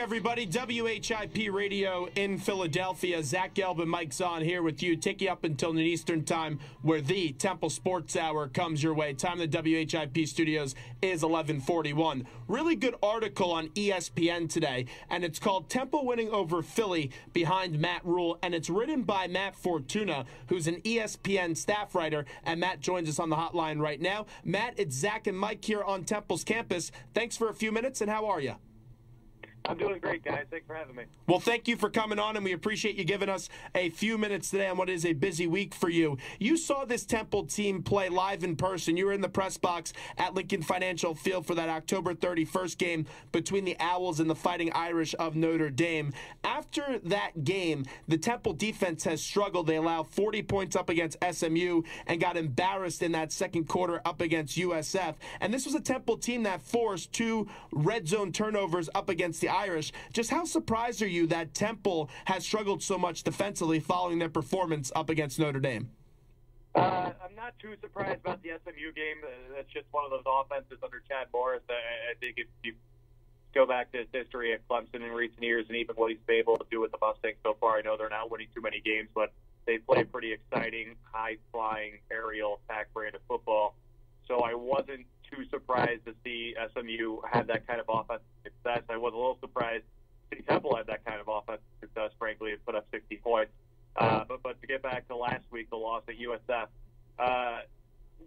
everybody. WHIP Radio in Philadelphia. Zach Gelb and Mike Zahn here with you. Take you up until noon Eastern time, where the Temple Sports Hour comes your way. Time in the WHIP studios is 11:41. Really good article on ESPN today, and it's called Temple Winning Over Philly Behind Matt Rhule, and it's written by Matt Fortuna, who's an ESPN staff writer, and Matt joins us on the hotline right now. Matt, it's Zach and Mike here on Temple's campus. Thanks for a few minutes, and how are you? I'm doing great, guys. Thanks for having me. Well, thank you for coming on, and we appreciate you giving us a few minutes today on what is a busy week for you. You saw this Temple team play live in person. You were in the press box at Lincoln Financial Field for that October 31st game between the Owls and the Fighting Irish of Notre Dame. After that game, the Temple defense has struggled. They allowed 40 points up against SMU and got embarrassed in that second quarter up against USF. And this was a Temple team that forced 2 red zone turnovers up against the Irish. Just how surprised are you that Temple has struggled so much defensively following their performance up against Notre Dame? I'm not too surprised about the SMU game. That's just one of those offenses under Chad Morris. I think if you go back to his history at Clemson in recent years and even what he's been able to do with the Mustangs so far, I know they're not winning too many games, but they play pretty exciting, high-flying, aerial attack brand of football. So I wasn't too surprised to see SMU have that kind of offensive success. I was a little surprised to see Temple had that kind of offensive success, frankly, and put up 60 points. But to get back to last week, the loss at USF,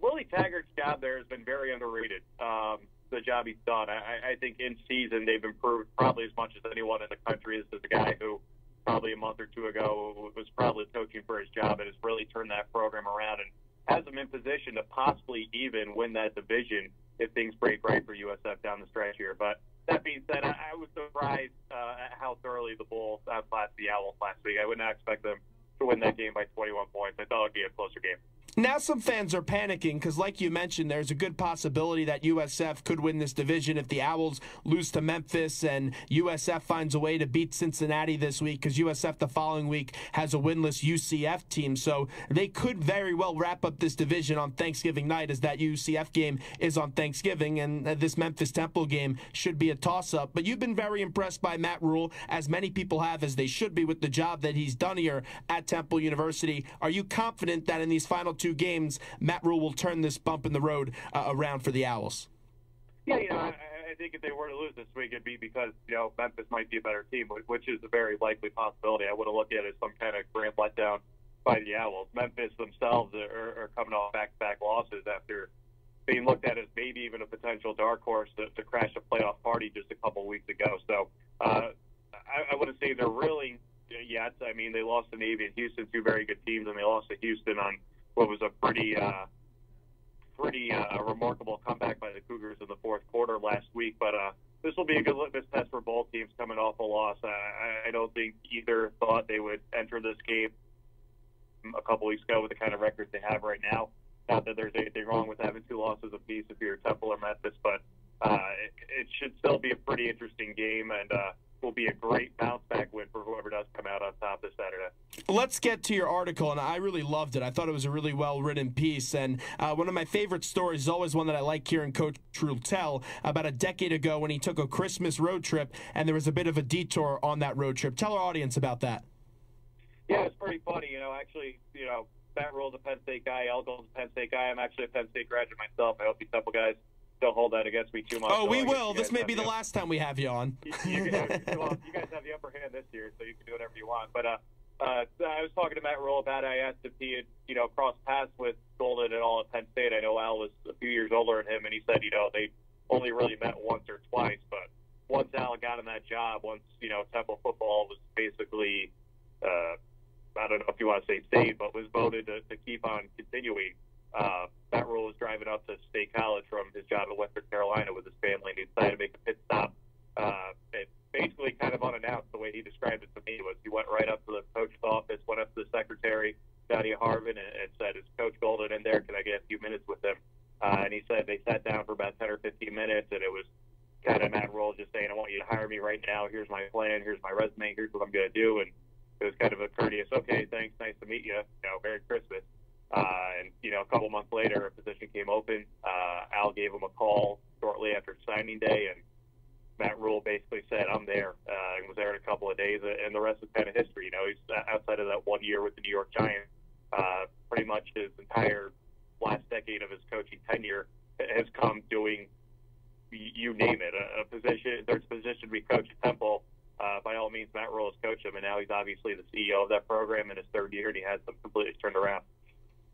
Willie Taggart's job there has been very underrated, the job he's done. I think in season they've improved probably as much as anyone in the country. This is a guy who probably a month or two ago was probably coaching for his job and has really turned that program around and has them in position to possibly even win that division if things break right for USF down the stretch here. But that being said, I was surprised at how thoroughly the Bulls outclassed the Owls last week. I would not expect them to win that game by 21 points. I thought it would be a closer game. Now some fans are panicking because, like you mentioned, there's a good possibility that USF could win this division if the Owls lose to Memphis and USF finds a way to beat Cincinnati this week, because USF the following week has a winless UCF team. So they could very well wrap up this division on Thanksgiving night, as that UCF game is on Thanksgiving, and this Memphis-Temple game should be a toss-up. But you've been very impressed by Matt Rhule, as many people have, as they should be, with the job that he's done here at Temple University. Are you confident that in these final 2 games, Matt Rhule will turn this bump in the road around for the Owls? Yeah, I think if they were to lose this week, it'd be because, Memphis might be a better team, which is a very likely possibility. I wouldn't look at it as some kind of grand letdown by the Owls. Memphis themselves are coming off back-to-back losses after being looked at as maybe even a potential dark horse to crash a playoff party just a couple weeks ago. So I wouldn't say they're really yet. I mean, they lost to Navy and Houston, 2 very good teams, and they lost to Houston on what was a pretty remarkable comeback by the Cougars in the fourth quarter last week. But this will be a good litmus test for both teams coming off a loss. I don't think either thought they would enter this game a couple weeks ago with the kind of record they have right now. Not that there's anything wrong with having 2 losses apiece if you're Temple or Memphis, but it should still be a pretty interesting game, and will be a great bounce-back win for whoever does come out on top this Saturday. Let's get to your article, and I really loved it. I thought it was a really well-written piece, and one of my favorite stories is always one that I like hearing Coach Rhule tell. About a decade ago when he took a Christmas road trip, and there was a bit of a detour on that road trip. Tell our audience about that. Yeah, it's pretty funny. Actually, Matt Rhule's a Penn State guy. Elgo's a Penn State guy. I'm actually a Penn State graduate myself. I hope you Temple guys don't hold that against me too much. Oh, we will. This may be the last time we have you on. You guys have the upper hand this year, so you can do whatever you want. But I was talking to Matt Rhule about it. I asked if he had, crossed paths with Golden at all at Penn State. I know Al was a few years older than him, and he said, they only really met once or twice. But once Al got in that job, once, Temple football was basically, I don't know if you want to say saved, but was voted to keep on continuing. Matt Rhule was driving up to State College from his job in Western Carolina with his family, and he decided to make a pit stop. And basically kind of unannounced. The way he described it to me was he went right up to the coach's office, went up to the secretary, Nadia Harvin, and said, "Is Coach Golden in there? Can I get a few minutes with him?" And he said they sat down for about 10 or 15 minutes, and it was kind of Matt Rhule just saying, "I want you to hire me right now. Here's my plan. Here's my resume. Here's what I'm going to do." And it was kind of a courteous, "Okay, thanks. Nice to meet you. Merry Christmas." And a couple months later, a position came open. Al gave him a call shortly after signing day, and Matt Rhule basically said, I'm there, and was there in a couple of days, and the rest is kind of history. You know, he's outside of that 1 year with the New York Giants, pretty much his entire last decade of his coaching tenure has come doing, you name it, a position. There's a position we coach at Temple. By all means, Matt Rhule has coached him, and now he's obviously the CEO of that program in his third year, and he has them completely turned around.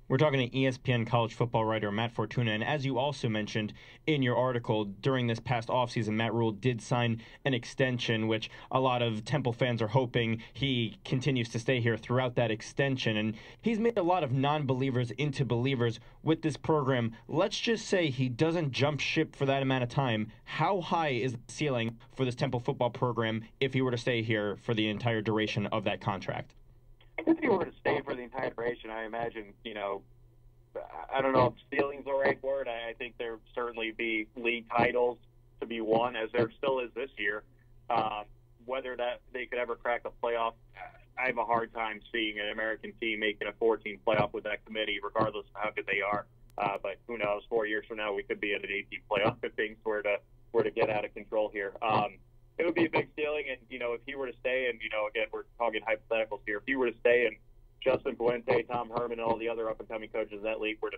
We're talking to ESPN college football writer Matt Fortuna, and as you also mentioned in your article, during this past offseason, Matt Rhule did sign an extension, which a lot of Temple fans are hoping he continues to stay here throughout that extension. And he's made a lot of non-believers into believers with this program. Let's just say he doesn't jump ship for that amount of time. How high is the ceiling for this Temple football program if he were to stay here for the entire duration of that contract? If he were to stay for the entire duration, I imagine, you know, I don't know if ceiling's the right word. I think there certainly be league titles to be won, as there still is this year. Whether that they could ever crack the playoff, I have a hard time seeing an American team making a 14 playoff with that committee, regardless of how good they are. But who knows? 4 years from now, we could be at an 18 playoff if things were to get out of control here. It would be a big ceiling, and, you know, if he were to stay, and, you know, again, we're talking hypotheticals here, if he were to stay and Justin Fuente, Tom Herman, and all the other up-and-coming coaches in that league were to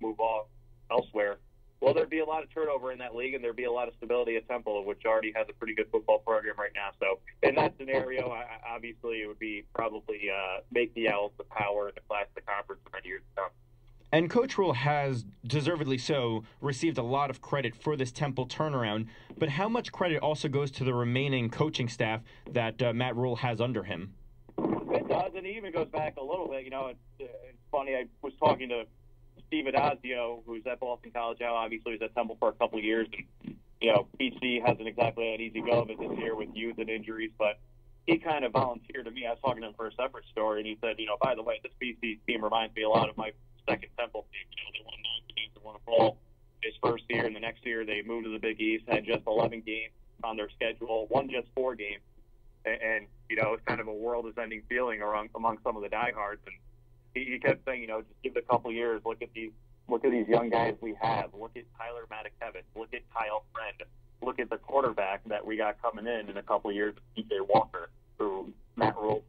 move off elsewhere, well, there'd be a lot of turnover in that league, and there'd be a lot of stability at Temple, which already has a pretty good football program right now. So in that scenario, obviously it would be probably make the Owls the power in the Class of the conference for many years to come. And Coach Rhule has, deservedly so, received a lot of credit for this Temple turnaround. But how much credit also goes to the remaining coaching staff that Matt Rhule has under him? It does, and it even goes back a little bit. You know, it's funny. I was talking to Steve Adazio, who's at Boston College now. Obviously, he was at Temple for a couple of years. And, you know, BC hasn't exactly had easy go of it this year with youth and injuries, but he kind of volunteered to me. I was talking to him for a separate story, and he said, you know, by the way, this BC team reminds me a lot of my second Temple team. You know, they won 9 games and won a bowl his first year, and the next year they moved to the Big East, had just 11 games on their schedule, won just 4 games, and you know, it's kind of a world-is-ending feeling among some of the diehards. And he kept saying, you know, just give it a couple years. Look at these young guys we have. Look at Tyler Matakevich. Look at Kyle Friend. Look at the quarterback that we got coming in a couple of years, P.J. Walker, who Matt Rhule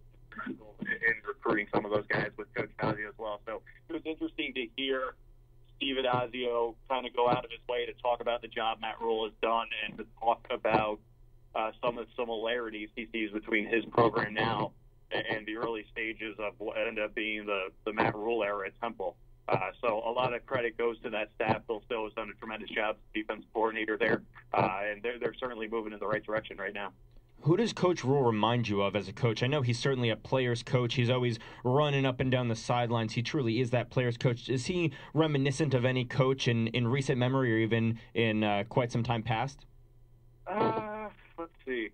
in recruiting some of those guys with Coach Adazio as well. So it was interesting to hear Steve Adazio kind of go out of his way to talk about the job Matt Rhule has done and to talk about some of the similarities he sees between his program now and the early stages of what ended up being the Matt Rhule era at Temple. So a lot of credit goes to that staff. Bill Still has done a tremendous job as defense coordinator there, and they're certainly moving in the right direction right now. Who does Coach Rhule remind you of as a coach? I know he's certainly a player's coach. He's always running up and down the sidelines. He truly is that player's coach. Is he reminiscent of any coach in recent memory or even in quite some time past? Let's see.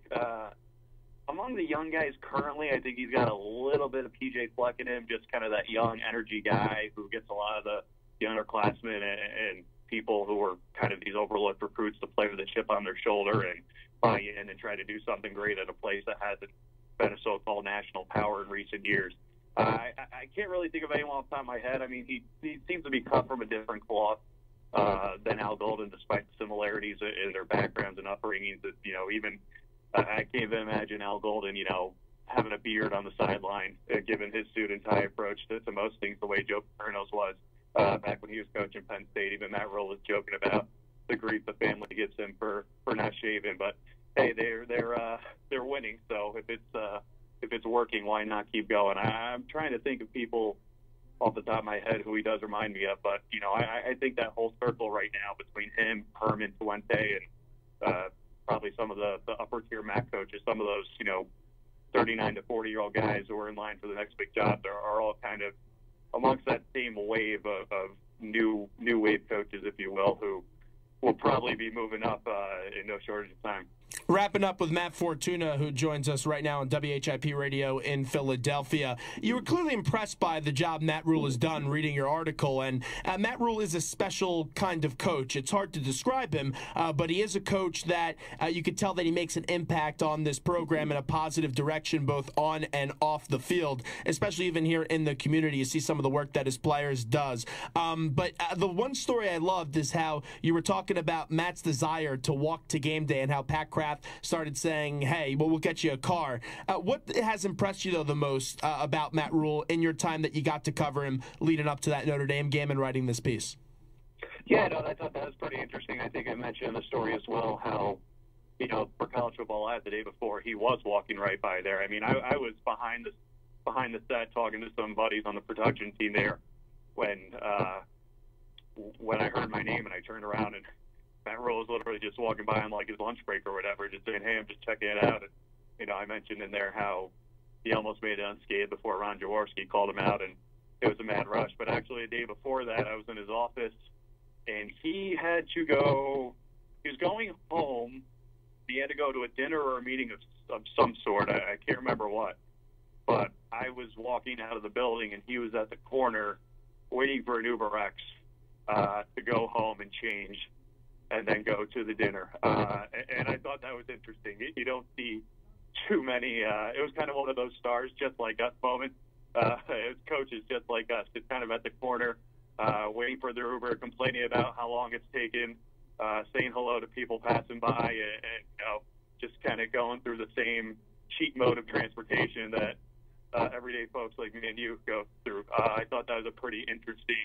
Among the young guys currently, I think he's got a little bit of PJ Fleck in him, just kind of that young energy guy who gets a lot of the underclassmen and people who are kind of these overlooked recruits to play with a chip on their shoulder and buy in and try to do something great at a place that hasn't been a so-called national power in recent years. I can't really think of anyone off the top of my head. I mean, he seems to be cut from a different cloth than Al Golden, despite the similarities in their backgrounds and upbringings. That, you know, even I can't even imagine Al Golden, you know, having a beard on the sideline, given his suit and tie approach to most things, the way Joe Paterno's was back when he was coaching Penn State. Even Matt Rhule was joking about the grief the family gets him for not shaving. But hey, they're winning, so if it's working, why not keep going? I'm trying to think of people off the top of my head who he does remind me of, but you know, I think that whole circle right now between him, Herman, Fuente, and probably some of the upper tier MAC coaches, some of those, you know, 39 to 40-year-old guys who are in line for the next big job, are all kind of amongst that same wave of new wave coaches, if you will, who will probably be moving up in no shortage of time. Wrapping up with Matt Fortuna, who joins us right now on WHIP Radio in Philadelphia. You were clearly impressed by the job Matt Rhule has done reading your article, and Matt Rhule is a special kind of coach. It's hard to describe him, but he is a coach that you could tell that he makes an impact on this program in a positive direction, both on and off the field, especially even here in the community. You see some of the work that his players does. But the one story I loved is how you were talking about Matt's desire to walk to game day and how Pat Kraft started saying, hey, well, we'll get you a car. What has impressed you, though, the most about Matt Rhule in your time that you got to cover him leading up to that Notre Dame game and writing this piece? Yeah, no, I thought that was pretty interesting. I think I mentioned in the story as well how, for college football live the day before, he was walking right by there. I mean, I was behind the set talking to some buddies on the production team there when I heard my name and I turned around and Matt Rhule was literally just walking by on like his lunch break or whatever, just saying, hey, I'm just checking it out. And, I mentioned in there how he almost made it unscathed before Ron Jaworski called him out, and it was a mad rush. But actually, a day before that, I was in his office, and he was going home. He had to go to a dinner or a meeting of some sort. I can't remember what. But I was walking out of the building, and he was at the corner waiting for an Uber X to go home and change and then go to the dinner. And I thought that was interesting. You don't see too many. It was kind of one of those stars just like us moments. It was coaches just like us, just kind of at the corner, waiting for their Uber, complaining about how long it's taken, saying hello to people passing by, and just kind of going through the same cheap mode of transportation that everyday folks like me and you go through. I thought that was a pretty interesting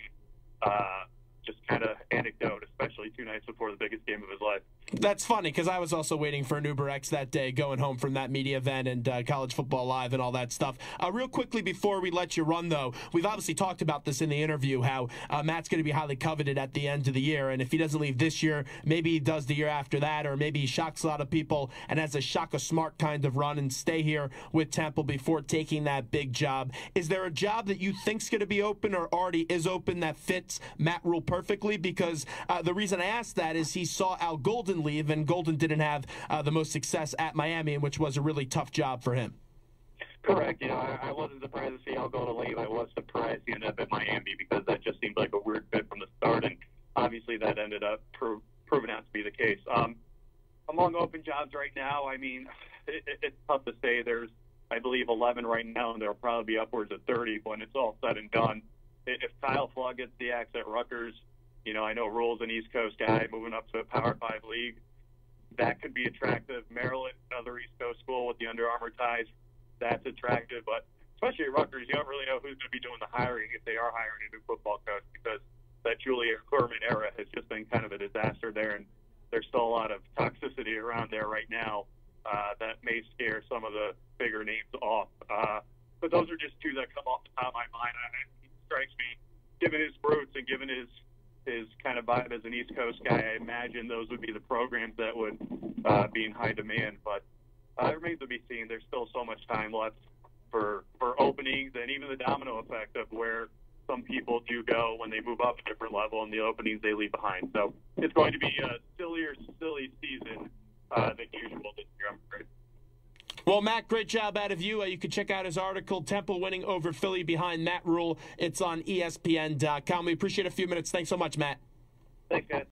just kind of anecdote, especially 2 nights before the biggest game of his life. That's funny because I was also waiting for an Uber X that day, going home from that media event and college football live and all that stuff. Real quickly before we let you run, though, we've obviously talked about this in the interview, how Matt's going to be highly coveted at the end of the year, and if he doesn't leave this year, maybe he does the year after that, or maybe he shocks a lot of people and has a Shaka Smart kind of run and stay here with Temple before taking that big job. Is there a job that you think's going to be open or already is open that fits Matt Rhule perfectly? Because the reason I asked that is he saw Al Golden leave, and Golden didn't have the most success at Miami, which was a really tough job for him. Correct. I wasn't surprised to see Al Golden leave. I was surprised he ended up at Miami because that just seemed like a weird fit from the start, and obviously that ended up proving out to be the case. Among open jobs right now, I mean, it's tough to say. There's, I believe, 11 right now, and there'll probably be upwards of 30 when it's all said and done. If Kyle Flood gets the axe at Rutgers, I know Rhule's an East Coast guy moving up to a Power 5 league. That could be attractive. Maryland, another East Coast school with the Under Armour ties, that's attractive. But especially at Rutgers, you don't really know who's going to be doing the hiring if they are hiring a new football coach, because that Julia Kerman era has just been kind of a disaster there, and there's still a lot of toxicity around there right now that may scare some of the bigger names off. But those are just 2 that come off the top of my mind. It strikes me, given his roots and given his kind of vibe as an East Coast guy, I imagine those would be the programs that would be in high demand. But it remains to be seen. There's still so much time left for openings, and even the domino effect of where some people do go when they move up a different level and the openings they leave behind. So it's going to be a silly season than usual this year, I'm afraid. Well, Matt, great job out of you. You can check out his article, Temple winning over Philly behind Matt Rhule. It's on ESPN.com. We appreciate a few minutes. Thanks so much, Matt. Thanks, guys.